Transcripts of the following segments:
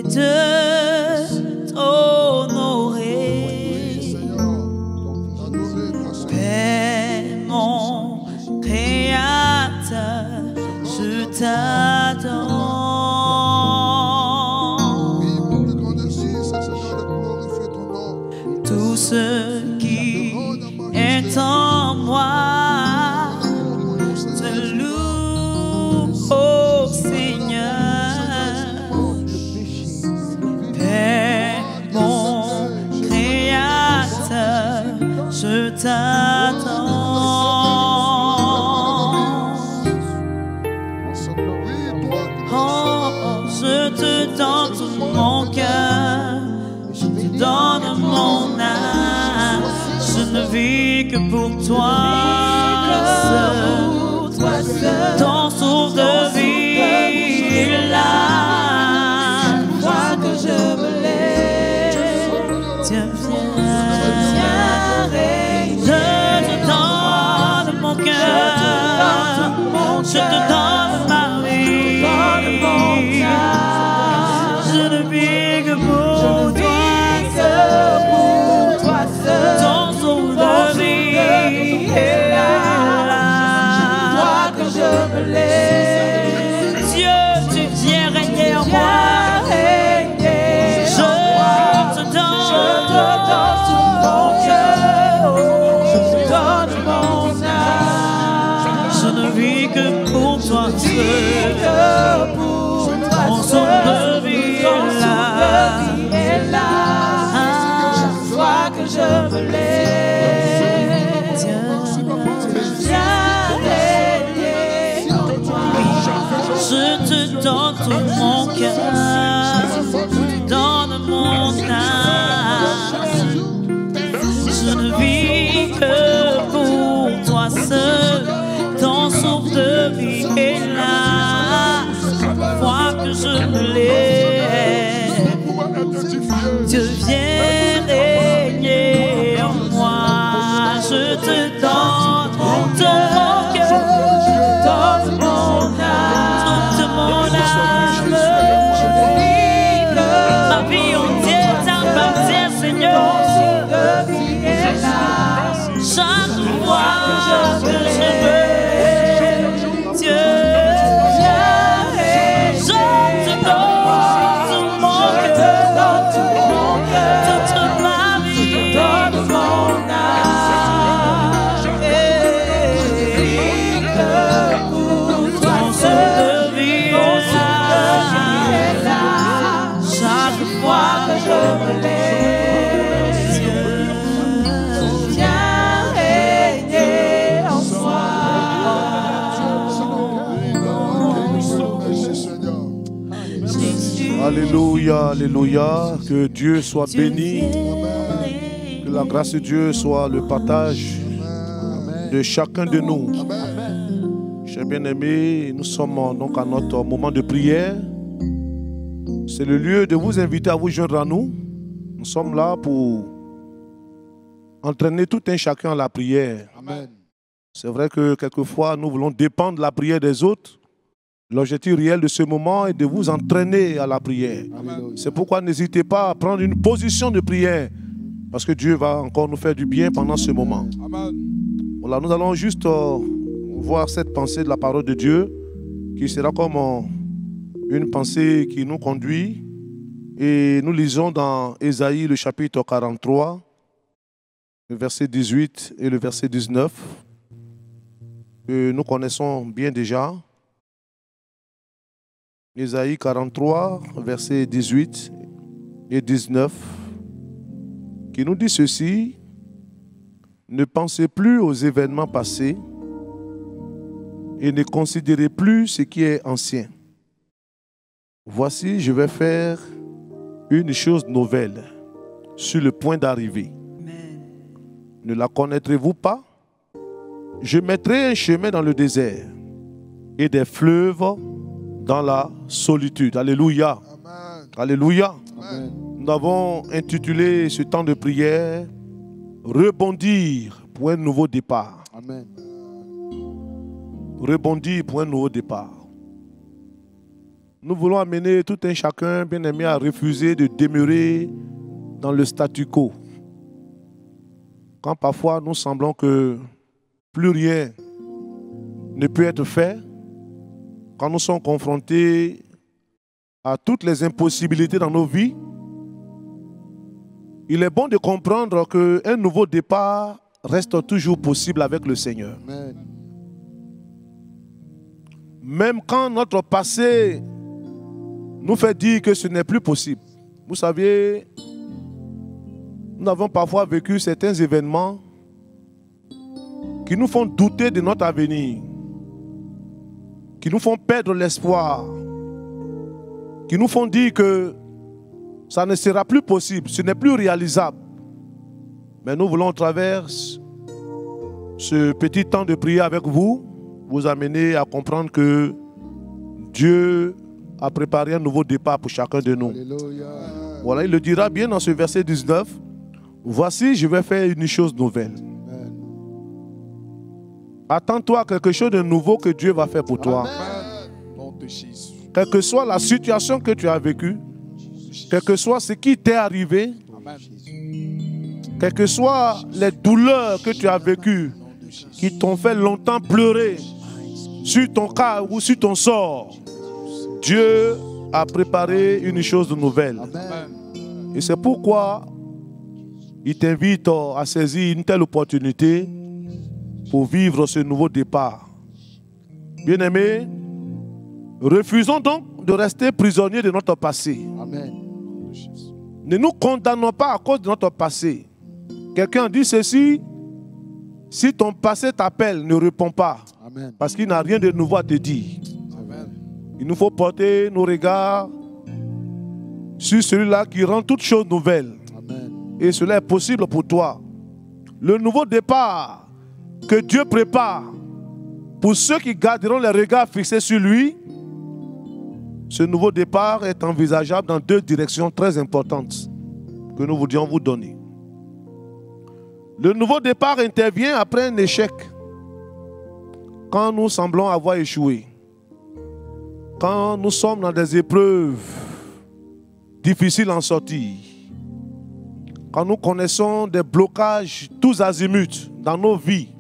est de t'honorer. Père, mon Créateur, je t'adore. Tout ce qui est en moi te loue, ô Seigneur. Père, mon Créateur, je t'adore. Oh, je te donne tout mon cœur, je te donne mon âme. Je ne vis que pour toi seul. Ton source de vie est là. Vois que je me lève. Dieu viens régner. Je te donne mon cœur. Je te donne ma vie. Je ne vis que pour toi seul. Ton source de vie est là. Vois que je me lève. Dieu, tu viens régner en moi. Je te donne tout mon cœur. Je te donne mon âme. Je ne vis que pour toi seul. Ton source de vie est là. Chaque fois que je me lève, viens régner en moi. Je te donne tout mon cœur, je te donne mon âme. Je ne vis que pour toi seul. Ton souffle de vie est là. Chaque fois que je me lève, Dieu vient régner en moi. Je te donne tout mon cœur, je te donne mon âme, toute mon âme. Ma vie entière t'appartient, Seigneur. Chaque fois que je me lève, Dieu vient régner. Je te donne tout mon cœur, toute ma vie, je te donne mon âme. Et que pour toi seul de vie est là. Chaque fois que je me lève, Dieu vient régner en soi. Alléluia, alléluia. Que Dieu soit béni. Que la grâce de Dieu soit le partage de chacun de nous. Chers bien-aimés, nous sommes donc à notre moment de prière. C'est le lieu de vous inviter à vous joindre à nous. Nous sommes là pour entraîner tout un chacun à la prière. Amen. C'est vrai que quelquefois, nous voulons dépendre de la prière des autres. L'objectif réel de ce moment est de vous entraîner à la prière. C'est pourquoi n'hésitez pas à prendre une position de prière, parce que Dieu va encore nous faire du bien pendant ce moment. Amen. Voilà, nous allons juste voir cette pensée de la parole de Dieu, qui sera comme une pensée qui nous conduit. Et nous lisons dans Ésaïe le chapitre 43, le verset 18 et le verset 19, que nous connaissons bien déjà. Ésaïe 43, versets 18 et 19, qui nous dit ceci: ne pensez plus aux événements passés et ne considérez plus ce qui est ancien. Voici, je vais faire une chose nouvelle sur le point d'arriver. Ne la connaîtrez-vous pas? Je mettrai un chemin dans le désert et des fleuves dans la solitude. Alléluia. Amen. Alléluia. Amen. Nous avons intitulé ce temps de prière « Rebondir pour un nouveau départ ». Amen. Rebondir pour un nouveau départ. nous voulons amener tout un chacun, bien-aimé, à refuser de demeurer dans le statu quo. Quand parfois nous semblons que plus rien ne peut être fait, quand nous sommes confrontés à toutes les impossibilités dans nos vies, il est bon de comprendre qu'un nouveau départ reste toujours possible avec le Seigneur. Amen. Même quand notre passé nous fait dire que ce n'est plus possible. Vous savez, nous avons parfois vécu certains événements qui nous font douter de notre avenir, qui nous font perdre l'espoir, qui nous font dire que ça ne sera plus possible, ce n'est plus réalisable. Mais nous voulons, à travers ce petit temps de prière avec vous, vous amener à comprendre que Dieu a préparé un nouveau départ pour chacun de nous. Alléluia. Voilà, il le dira bien dans ce verset 19. Voici, je vais faire une chose nouvelle. Amen. Attends-toi à quelque chose de nouveau que Dieu va faire pour toi. Amen. Nom de Jésus. Quelle que soit la situation que tu as vécue, quel que soit ce qui t'est arrivé, Amen. quelles que soient les douleurs que tu as vécues, qui t'ont fait longtemps pleurer sur ton cas ou sur ton sort, Dieu a préparé une chose de nouvelle. Amen. Et c'est pourquoi il t'invite à saisir une telle opportunité pour vivre ce nouveau départ. Bien-aimés, refusons donc de rester prisonniers de notre passé. Amen. Ne nous condamnons pas à cause de notre passé. Quelqu'un dit ceci: si ton passé t'appelle, ne réponds pas, Amen. parce qu'il n'a rien de nouveau à te dire. Amen. Il nous faut porter nos regards sur celui-là qui rend toutes choses nouvelles. Amen. Et cela est possible pour toi. Le nouveau départ que Dieu prépare pour ceux qui garderont les regards fixés sur lui, ce nouveau départ est envisageable dans deux directions très importantes que nous voudrions vous donner. Le nouveau départ intervient après un échec, quand nous semblons avoir échoué, quand nous sommes dans des épreuves difficiles en sortie, quand nous connaissons des blocages tous azimuts dans nos vies,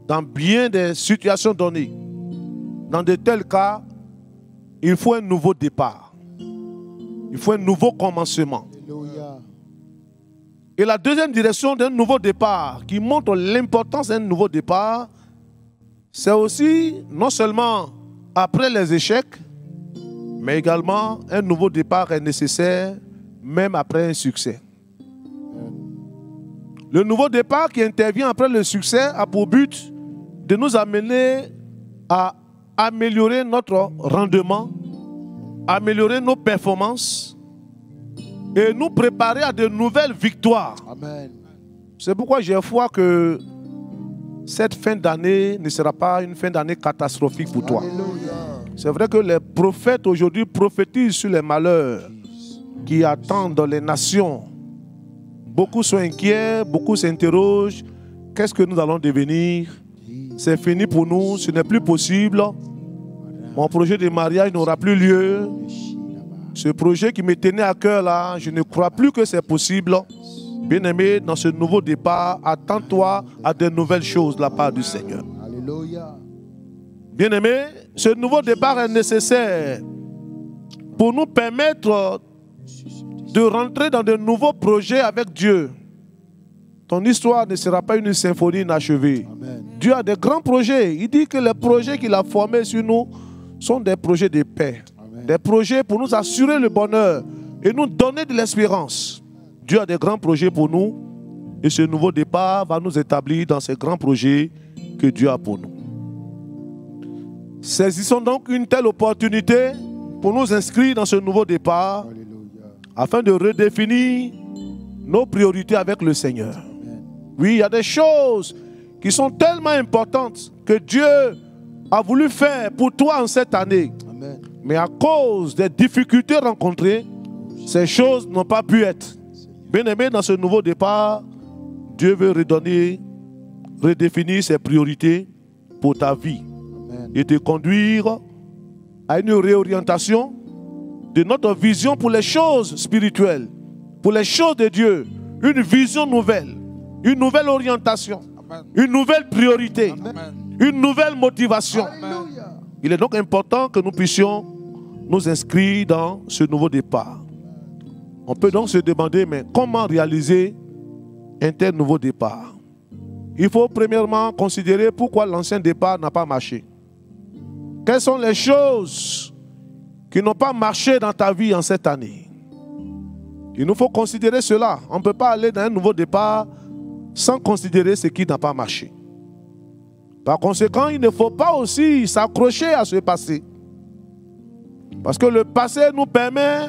dans bien des situations données. Dans de tels cas, il faut un nouveau départ. Il faut un nouveau commencement. Alléluia. Et la deuxième direction d'un nouveau départ, qui montre l'importance d'un nouveau départ, c'est aussi non seulement après les échecs, mais également un nouveau départ est nécessaire même après un succès. Le nouveau départ qui intervient après le succès a pour but de nous amener à améliorer notre rendement, améliorer nos performances et nous préparer à de nouvelles victoires. Amen. C'est pourquoi j'ai foi que cette fin d'année ne sera pas une fin d'année catastrophique pour toi. Alléluia. C'est vrai que les prophètes aujourd'hui prophétisent sur les malheurs qui attendent les nations. Beaucoup sont inquiets, beaucoup s'interrogent. Qu'est-ce que nous allons devenir? C'est fini pour nous, ce n'est plus possible. Mon projet de mariage n'aura plus lieu. Ce projet qui me tenait à cœur là, je ne crois plus que c'est possible. Bien-aimé, dans ce nouveau départ, attends-toi à de nouvelles choses de la part du Seigneur. Alléluia. Bien-aimé, ce nouveau départ est nécessaire pour nous permettre de rentrer dans de nouveaux projets avec Dieu. Ton histoire ne sera pas une symphonie inachevée. Amen. Dieu a des grands projets. Il dit que les projets qu'il a formés sur nous sont des projets de paix. Amen. Des projets pour nous assurer le bonheur et nous donner de l'espérance. Dieu a des grands projets pour nous et ce nouveau départ va nous établir dans ces grands projets que Dieu a pour nous. Saisissons donc une telle opportunité pour nous inscrire dans ce nouveau départ Alléluia. afin de redéfinir nos priorités avec le Seigneur. Amen. Oui, il y a des choses qui sont tellement importantes que Dieu a voulu faire pour toi en cette année. Amen. Mais à cause des difficultés rencontrées, ces choses n'ont pas pu être. Bien-aimé, dans ce nouveau départ, Dieu veut redéfinir ses priorités pour ta vie Amen. et te conduire à une réorientation de notre vision pour les choses spirituelles, pour les choses de Dieu, une vision nouvelle, une nouvelle orientation, une nouvelle priorité, une nouvelle motivation. Il est donc important que nous puissions nous inscrire dans ce nouveau départ. On peut donc se demander, mais comment réaliser un tel nouveau départ? Il faut premièrement considérer pourquoi l'ancien départ n'a pas marché. Quelles sont les choses qui n'ont pas marché dans ta vie en cette année? Il nous faut considérer cela. On ne peut pas aller dans un nouveau départ sans considérer ce qui n'a pas marché. Par conséquent, il ne faut pas aussi s'accrocher à ce passé. Parce que le passé nous permet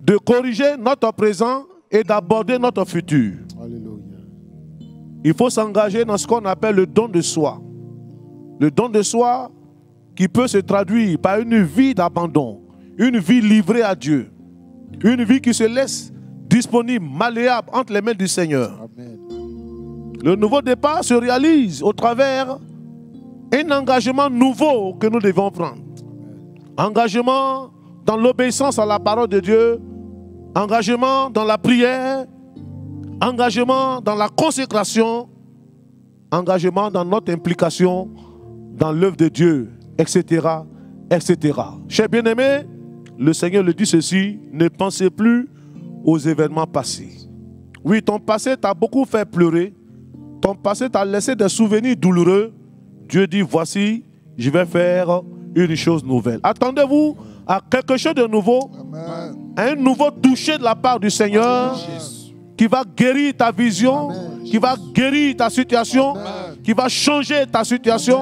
de corriger notre présent et d'aborder notre futur. Alléluia. Il faut s'engager dans ce qu'on appelle le don de soi. Le don de soi qui peut se traduire par une vie d'abandon, une vie livrée à Dieu, une vie qui se laisse disponible, malléable entre les mains du Seigneur. Amen. Le nouveau départ se réalise au travers d'un engagement nouveau que nous devons prendre. Engagement dans l'obéissance à la parole de Dieu, engagement dans la prière, engagement dans la consécration, engagement dans notre implication dans l'œuvre de Dieu, etc., etc. Chers bien-aimés, le Seigneur le dit ceci, ne pensez plus aux événements passés. Oui, ton passé t'a beaucoup fait pleurer, ton passé t'a laissé des souvenirs douloureux. Dieu dit, voici, je vais faire une chose nouvelle. Attendez-vous à quelque chose de nouveau, Amen. à un nouveau toucher de la part du Seigneur qui va guérir ta vision, qui va guérir ta situation, qui va changer ta situation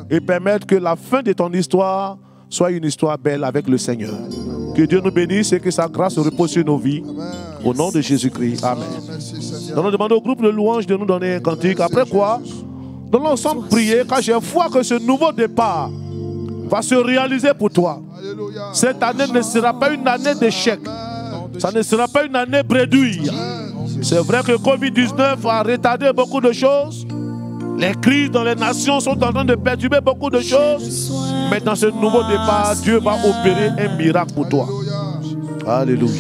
et permettre que la fin de ton histoire soit une histoire belle avec le Seigneur. Que Dieu nous bénisse et que sa grâce repose sur nos vies. Au nom de Jésus-Christ. Amen. Merci, Seigneur. Nous allons demander au groupe de louanges de nous donner un cantique. Après quoi, nous allons ensemble prier car j'ai foi que ce nouveau départ va se réaliser pour toi. Alléluia. Cette année ne sera pas une année d'échec. Ça ne sera pas une année bredouille. C'est vrai que Covid-19 a retardé beaucoup de choses. Les crises dans les nations sont en train de perturber beaucoup de choses. Mais dans ce nouveau départ, Dieu va opérer un miracle pour toi. Alléluia.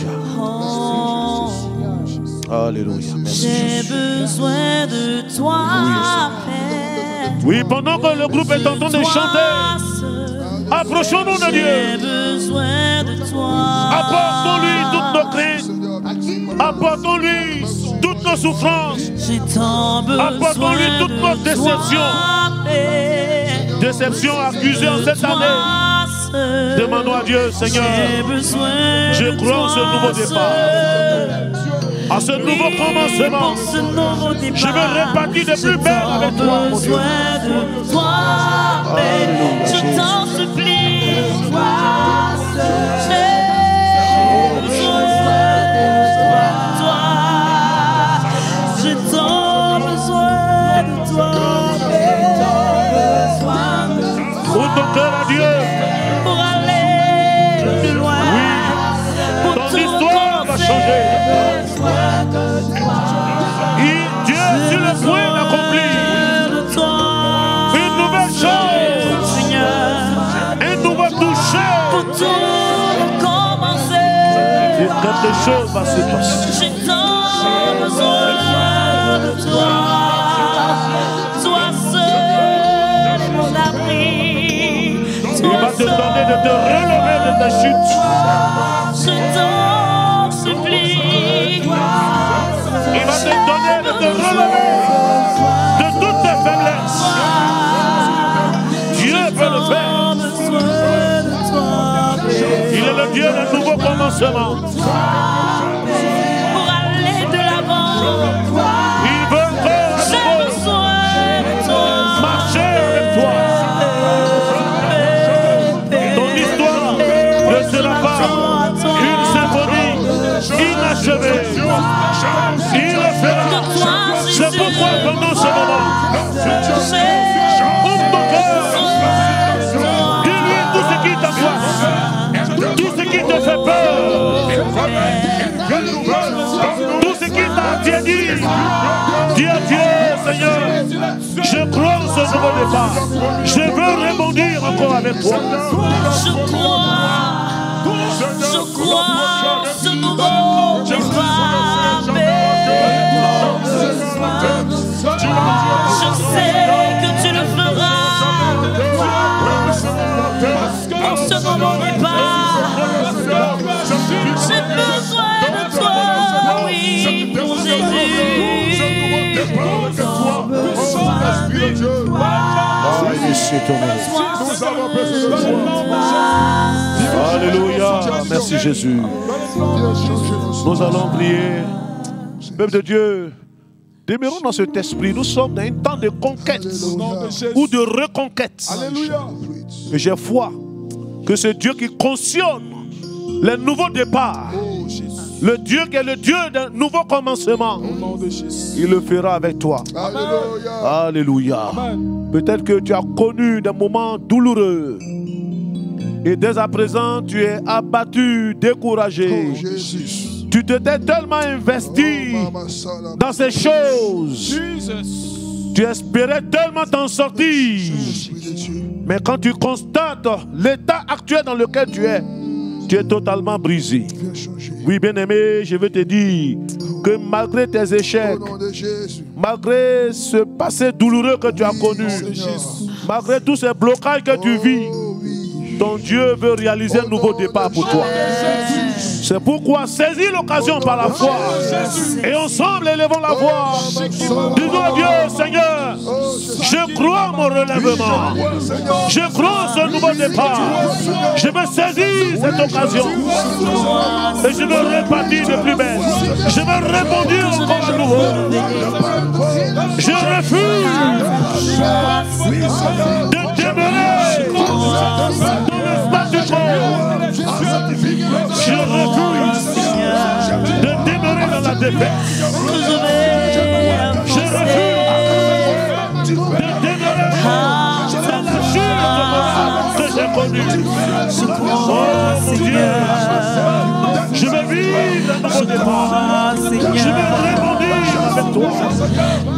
Alléluia. Merci. J'ai besoin de toi, Père. Oui, pendant que le groupe est en train de chanter, approchons-nous de Dieu. J'ai besoin de toi. Apportons-lui toutes nos craintes. Apportons-lui toutes nos souffrances. J'ai tant besoin Apportons-lui toutes nos de déceptions. toi, Père. Déceptions accusées en cette année. Demandons à Dieu, Seigneur, je crois en ce nouveau départ. À ce nouveau commencement, je veux repartir de plus belle avec toi, mon Dieu. Je t'en supplie, j'ai besoin de toi. J'ai tant besoin de toi. Ouvre ton cœur à Dieu. Pour aller plus loin. Oui, ton histoire va changer. Dieu est sur le point d'accomplir une nouvelle chose, Seigneur, un nouveau toucher. pour tout recommencer. Et quelque chose va se passer. J'ai tant besoin de toi. Toi seul est mon abri. Il va te donner de te relever de ta chute. Je t'en supplie. Il va te donner de te relever de toutes tes faiblesses. Dieu peut le faire. Il est le Dieu d'un nouveau commencement. Pour aller de l'avant, Il veut encore à j'ai nouveau besoin de toi. marcher avec toi. Ton histoire ne sera pas une symphonie inachevée. Il le fera. C'est pourquoi pendant ce moment, ouvre ton cœur. Dis-lui tout ce qui t'angoisse, tout ce qui te fait peur, tout ce qui t'a tiédi. Dis à Dieu, Seigneur, je crois en ce nouveau départ. Je veux rebondir encore avec toi. Je crois, Je crois ce nouveau départ. Je sais que tu le feras. Pour ce nouveau départ, j'ai besoin de toi, oui, pour Jésus. Alléluia. Merci Jésus. Nous allons prier. Peuple de Dieu, demeurons dans cet esprit. Nous sommes dans un temps de conquête ou de reconquête. Et j'ai foi que c'est Dieu qui cautionne les nouveaux départs. Le Dieu qui est le Dieu d'un nouveau commencement. Il le fera avec toi. Alléluia. Peut-être que tu as connu des moments douloureux. Et dès à présent, tu es abattu, découragé. Tu t'étais tellement investi dans ces choses. Tu espérais tellement t'en sortir. Mais quand tu constates l'état actuel dans lequel tu es totalement brisé. Oui, bien-aimé, je veux te dire que malgré tes échecs, malgré ce passé douloureux que tu as connu, malgré tous ces blocages que tu vis, ton Dieu veut réaliser un nouveau départ pour toi. C'est pourquoi saisis l'occasion par la foi et ensemble élevons la voix. Disons Dieu, Seigneur, je crois mon relèvement. Je crois ce nouveau départ. Je veux saisir cette occasion et je veux repartir de plus belle. Je veux rebondir encore à nouveau. Je refuse de demeurer dans le statu quo. Je refuse de demeurer dans la défaite. Je refuse de demeurer dans la chute que j'ai connue. Oh mon Dieu, je veux vivre un nouveau départ. Je veux rebondir avec toi.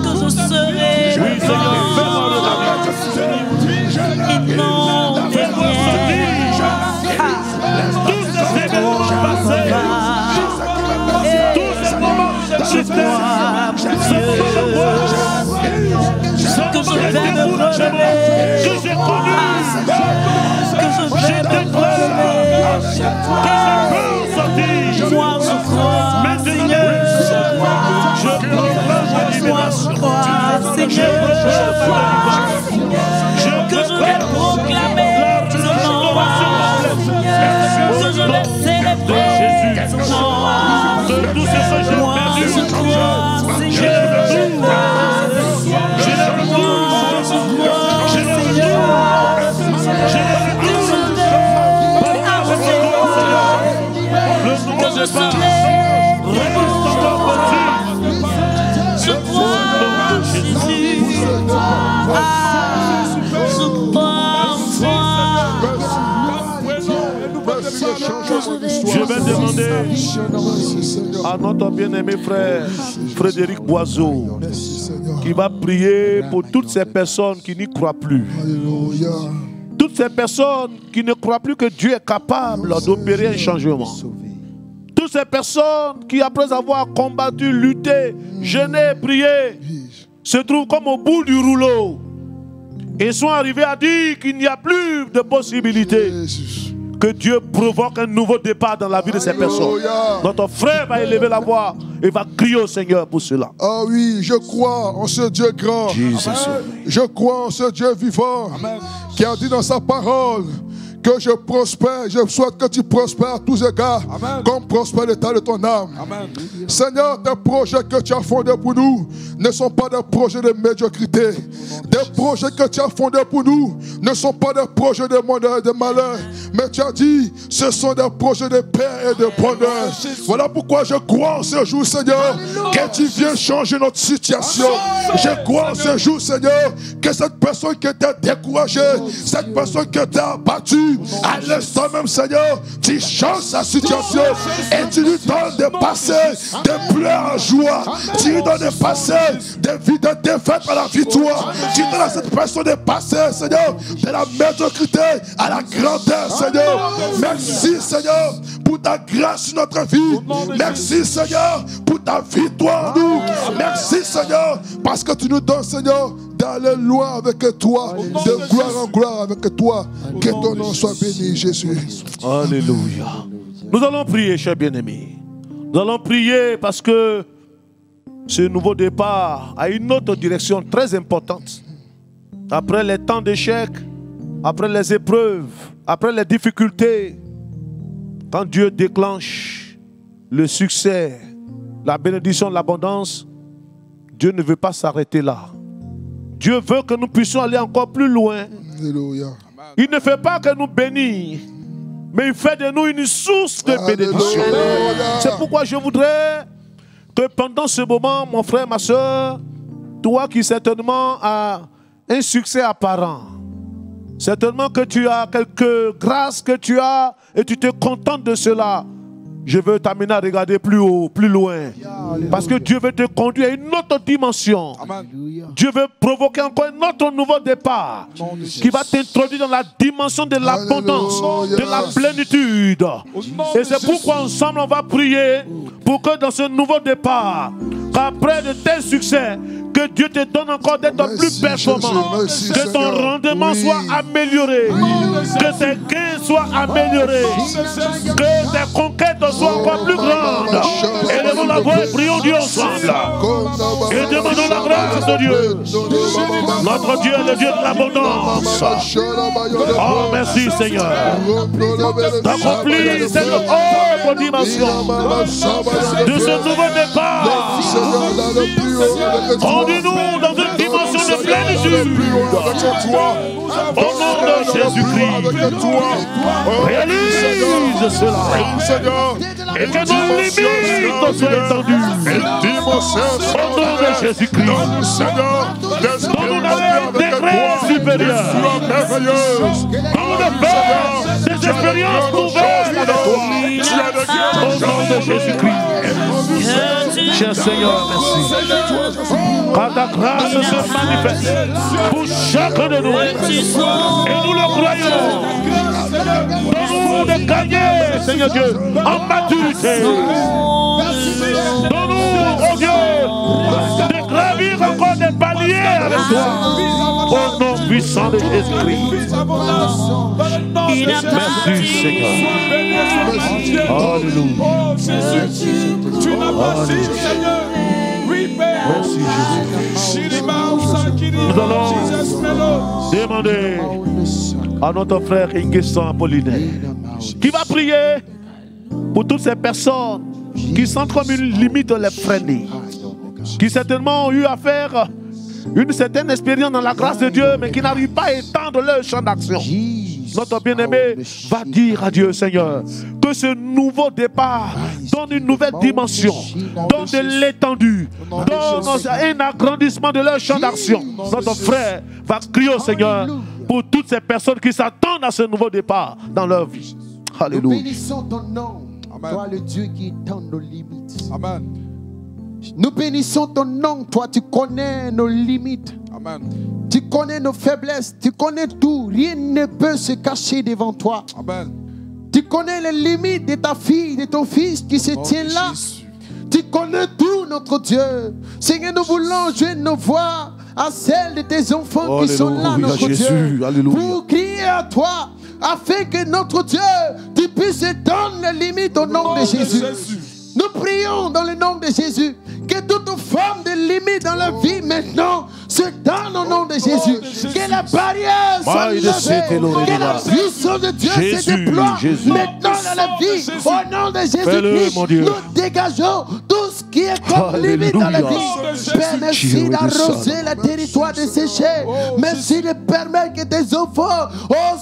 Que je serai que je vais me relever, que j'ai connu, que je vais me relever, que je peux sortir. Moi je crois, Seigneur, je proclame ma libération. Seigneur, que je vais proclamer ton nom, que je vais célébrer ton nom. Moi je crois, Seigneur. Je serai je crois en Jésus. Je crois en toi. Je vais demander à notre bien-aimé frère Frédéric Boiseau qui va prier pour toutes ces personnes qui n'y croient plus. Toutes ces personnes qui ne croient plus que Dieu est capable d'opérer un changement. Toutes ces personnes qui, après avoir combattu, lutté, jeûné, prié, se trouvent comme au bout du rouleau et sont arrivés à dire qu'il n'y a plus de possibilité. Que Dieu provoque un nouveau départ dans la vie de ces personnes. Notre frère va élever la voix et va crier au Seigneur pour cela. Ah oui, je crois en ce Dieu grand. Je crois en ce Dieu vivant. Amen. Qui a dit dans sa parole que je prospère. Je souhaite que tu prospères à tous égards. Amen. Comme prospère l'état de ton âme. Amen. Seigneur, tes projets que tu as fondés pour nous ne sont pas des projets de médiocrité. Des projets que tu as fondés pour nous ne sont pas des projets de malheur. Mais tu as dit, ce sont des projets de paix et de bonheur. Voilà pourquoi je crois en ce jour, Seigneur, que tu viens changer notre situation. Je crois en ce jour, Seigneur, que cette personne qui était découragée, cette personne qui était abattue, Jésus, à l'instant même, Seigneur, tu changes sa situation et tu lui donnes de passer de pleurs en joie. Tu lui donnes de passer de vie de défaite à la victoire. Tu donnes à cette personne de passer, Seigneur, de la médiocrité à la grandeur, Seigneur. Merci, Seigneur, pour ta grâce sur notre vie. Merci, Seigneur, pour ta victoire en nous. Merci, Seigneur, parce que tu nous donnes, Seigneur, d'aller loin avec toi, de gloire en gloire avec toi. Que ton nom soit béni, Jésus. Alléluia. Nous allons prier, chers bien-aimés. Nous allons prier parce que ce nouveau départ a une autre direction très importante. Après les temps d'échec, après les épreuves, après les difficultés, quand Dieu déclenche le succès, la bénédiction, l'abondance, Dieu ne veut pas s'arrêter là. Dieu veut que nous puissions aller encore plus loin. Alléluia. Il ne fait pas que nous bénir, mais il fait de nous une source de bénédiction. C'est pourquoi je voudrais que pendant ce moment, mon frère, ma soeur, toi qui certainement as un succès apparent, certainement que tu as quelques grâces que tu as et tu te contentes de cela, je veux t'amener à regarder plus haut, plus loin. Parce que Dieu veut te conduire à une autre dimension. Dieu veut provoquer encore un autre nouveau départ qui va t'introduire dans la dimension de l'abondance, de la plénitude. Et c'est pourquoi ensemble on va prier pour que dans ce nouveau départ, qu'après de tels succès, que Dieu te donne encore d'être plus performant, que ton rendement soit amélioré, que tes gains soient améliorés, que tes conquêtes soient encore plus grandes. Élevons la voix et prions Dieu ensemble. Et demandons la grâce de Dieu. Notre Dieu est le Dieu de l'abondance. Oh, merci Seigneur. D'accomplir cette autre dimension de ce nouveau départ. Conduis-nous dans une dimension de plénitude. Au nom de Jésus-Christ, réalise cela. Et que nos limites soient étendues. Au nom de Jésus-Christ, donne-nous un degré supérieur. Donne-nous des expériences nouvelles avec toi. Au nom de Jésus-Christ. Cher Seigneur, merci. Quand ta grâce se manifeste pour chacun de nous, et nous le croyons, donne-nous de gagner, Seigneur Dieu, en maturité. Donne-nous, oh Dieu, de gravir encore des paliers avec toi, au nom puissant de Jésus-Christ. Merci Seigneur. Alléluia. Merci Jésus. Nous allons demander à notre frère Ingesson Apollinaire qui va prier pour toutes ces personnes qui sentent comme une limite les freiner, qui certainement ont eu à faire une certaine expérience dans la grâce de Dieu, mais qui n'arrivent pas à étendre leur champ d'action. Notre bien-aimé va dire à Dieu, Seigneur, que ce nouveau départ donne une nouvelle dimension, donne de l'étendue, donne un agrandissement de leur champ d'action. Notre frère va crier au Seigneur pour toutes ces personnes qui s'attendent à ce nouveau départ dans leur vie. Alléluia. Nous bénissons ton nom, toi le Dieu qui étend nos limites. Amen. Nous bénissons ton nom, toi tu connais nos limites. Amen. Tu connais nos faiblesses, tu connais tout. Rien ne peut se cacher devant toi. Amen. Tu connais les limites de ta fille, de ton fils qui se tient là. Jésus. Tu connais tout, notre Dieu. Seigneur, nous voulons joindre nos voix à celles de tes enfants qui sont là, notre Dieu, pour crier à toi, afin que notre Dieu, tu puisses étendre les limites au nom de Jésus. Nous prions dans le nom de Jésus que toute forme de limite dans la vie maintenant se donne au nom de Jésus. Que la barrière soit levée, que la puissance de Dieu se déploie maintenant dans la vie. Au nom de Jésus-Christ, nous dégageons tout ce qui est comme limite dans la vie. Père, merci d'arroser le territoire desséché. Merci de permettre que tes enfants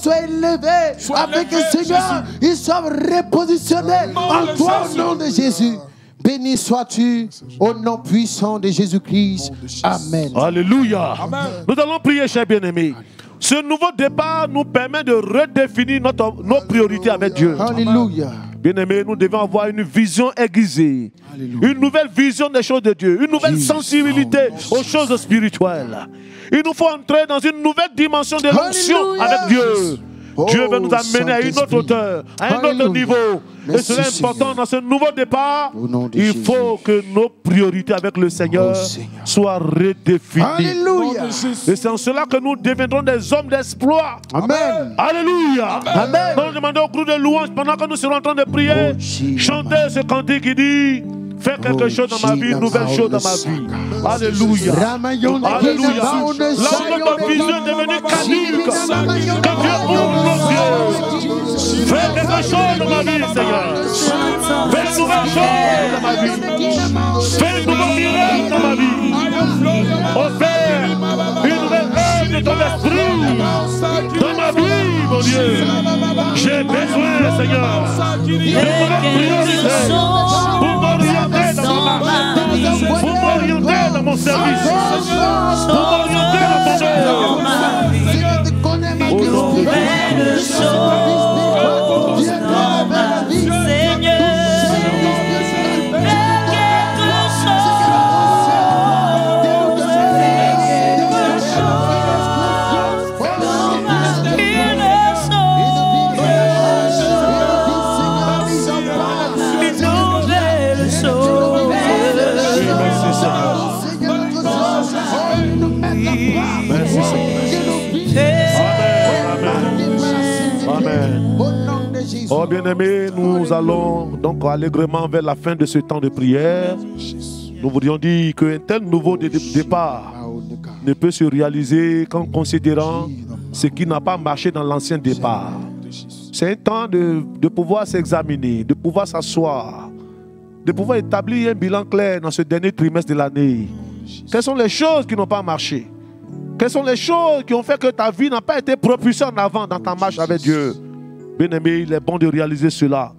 soient élevés avec le Seigneur. Ils soient repositionnés en toi au nom de Jésus. Béni sois-tu au nom puissant de Jésus-Christ. Amen. Alléluia. Amen. Nous allons prier, chers bien-aimés, Ce nouveau départ nous permet de redéfinir nos priorités avec Dieu. Alléluia. Bien-aimés, nous devons avoir une vision aiguisée. Alléluia. Une nouvelle vision des choses de Dieu. Une nouvelle sensibilité aux choses spirituelles. Il nous faut entrer dans une nouvelle dimension de l'onction avec Dieu. Dieu veut nous amener à une autre hauteur, à un autre niveau. Et cela est important dans ce nouveau départ. Il faut que nos priorités avec le Seigneur soient redéfinies. Alléluia. Et c'est en cela que nous deviendrons des hommes d'exploit. Amen. Alléluia. Amen. Nous demandons au groupe de louanges pendant que nous serons en train de prier. Chantez ce cantique qui dit: fais quelque chose dans ma vie, une nouvelle chose dans ma vie. Alléluia. Alléluia. Là où notre vision est devenue caduque, que Dieu ouvre nos yeux. Fais quelque chose dans ma vie, Seigneur. Fais une nouvelle chose dans ma vie. Fais une nouvelle miracle dans ma vie. Oh Père, une nouvelle œuvre de ton esprit dans ma vie, mon Dieu. J'ai besoin, Seigneur, de nouvelles priorités pour m'orienter dans ma marche, pour m'orienter dans mon service, pour m'orienter dans ton œuvre. Au nom de Jésus. Oh bien-aimés, nous allons donc allègrement vers la fin de ce temps de prière. Nous voudrions dire qu'un tel nouveau départ ne peut se réaliser qu'en considérant ce qui n'a pas marché dans l'ancien départ. C'est un temps de pouvoir s'examiner, de pouvoir s'asseoir, de pouvoir établir un bilan clair dans ce dernier trimestre de l'année. Quelles sont les choses qui n'ont pas marché? Quelles sont les choses qui ont fait que ta vie n'a pas été propulsée en avant dans ta marche avec Dieu? Bien-aimé, il est bon de réaliser cela.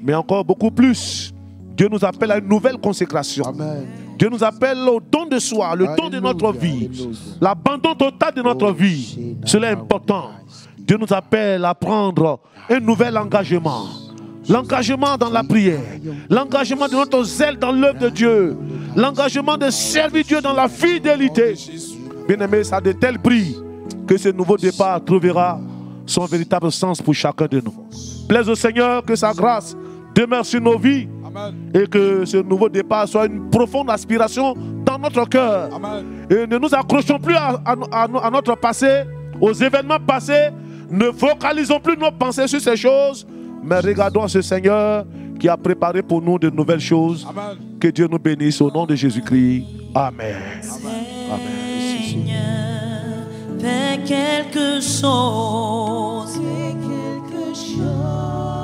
Mais encore beaucoup plus, Dieu nous appelle à une nouvelle consécration. Amen. Dieu nous appelle au don de soi, le don de notre vie, l'abandon total de notre vie. Cela est important. Dieu nous appelle à prendre un nouvel engagement. L'engagement dans la prière, l'engagement de notre zèle dans l'œuvre de Dieu, l'engagement de servir Dieu dans la fidélité. Bien-aimé, ça a de tels prix que ce nouveau départ trouvera son véritable sens pour chacun de nous. Plaise au Seigneur que sa grâce demeure sur nos vies. Amen. Et que ce nouveau départ soit une profonde aspiration dans notre cœur. Amen. Et ne nous accrochons plus à notre passé, aux événements passés. Ne focalisons plus nos pensées sur ces choses, mais regardons ce Seigneur qui a préparé pour nous de nouvelles choses. Amen. Que Dieu nous bénisse au nom de Jésus-Christ. Amen. Amen. Fais quelque chose, fais quelque chose.